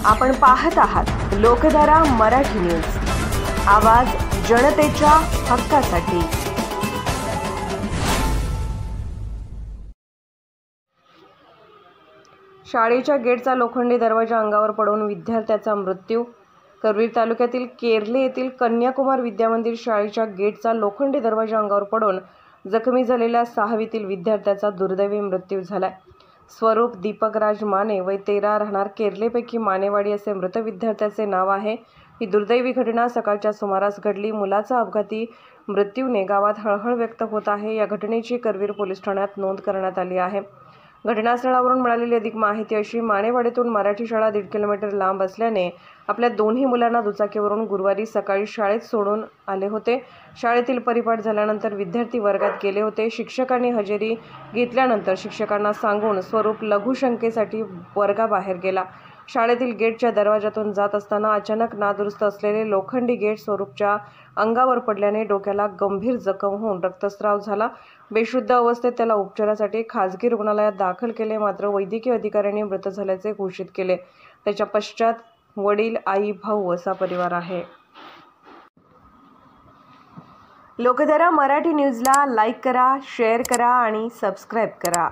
आपण पाहत आहात लोकधारा मराठी न्यूज, आवाज जनतेच्या हक्कासाठी। शाळेच्या गेटचा लोखंडी दरवाजा अंगावर पडून विद्यार्थ्याचा मृत्यू। करवीर तालुक्यातील केरले येथील कन्याकुमार विद्यामंदिर शाळेच्या गेटचा लोखंडी दरवाजा अंगावर पडून जखमी झालेल्या 6वीतील विद्यार्थ्याचा दुर्दैवी मृत्यू झाला। स्वरूप दीपक राज माने वय 13 राहणार केरलेपैकी मानेवाडी असे मृत विद्यार्थ्याचे नाव आहे। ही दुर्दैवी घटना सकाळच्या सुमारास घडली। मुलाचा अपघाती मृत्यूने गावात हळहळ व्यक्त होत आहे। या घटनेची करवीर पोलीस ठाण्यात नोंद करण्यात आली आहे। घटनास्थळावरून मिळालेली अधिक माहिती अशी, मानेवाडीतून मराठी शाळा 1.5 किलोमीटर लांब असल्याने आपल्या दोन्ही मुलांना दुचाकीवरून गुरुवारी सकाळी शाळेत सोडून आले होते। शाळेतील परिपाठ झाल्यानंतर विद्यार्थी वर्गात गेले होते। शिक्षकांनी हजेरी घेतल्यानंतर शिक्षकांना सांगून स्वरूप लघुशंकेसाठी वर्गाबाहेर गेला। शाळेतील गेटच्या दरवाजातून जात असताना अचानक नादुरुस्त असलेले लोखंडी गेट स्वरूपच्या अंगावर पडल्याने डोक्याला गंभीर जखम होऊन रक्तस्राव झाला। बेशुद्ध अवस्थेत त्याला उपचारासाठी खासगी रुग्णालयात दाखल केले, मात्र वैद्यकीय अधिकाऱ्यांनी मृत झाल्याचे घोषित केले। त्याच्या पश्चात वडील, आई, भाऊ असा परिवार आहे। लोकधारा मराठी न्यूजला लाईक करा, शेअर करा आणि सबस्क्राईब करा।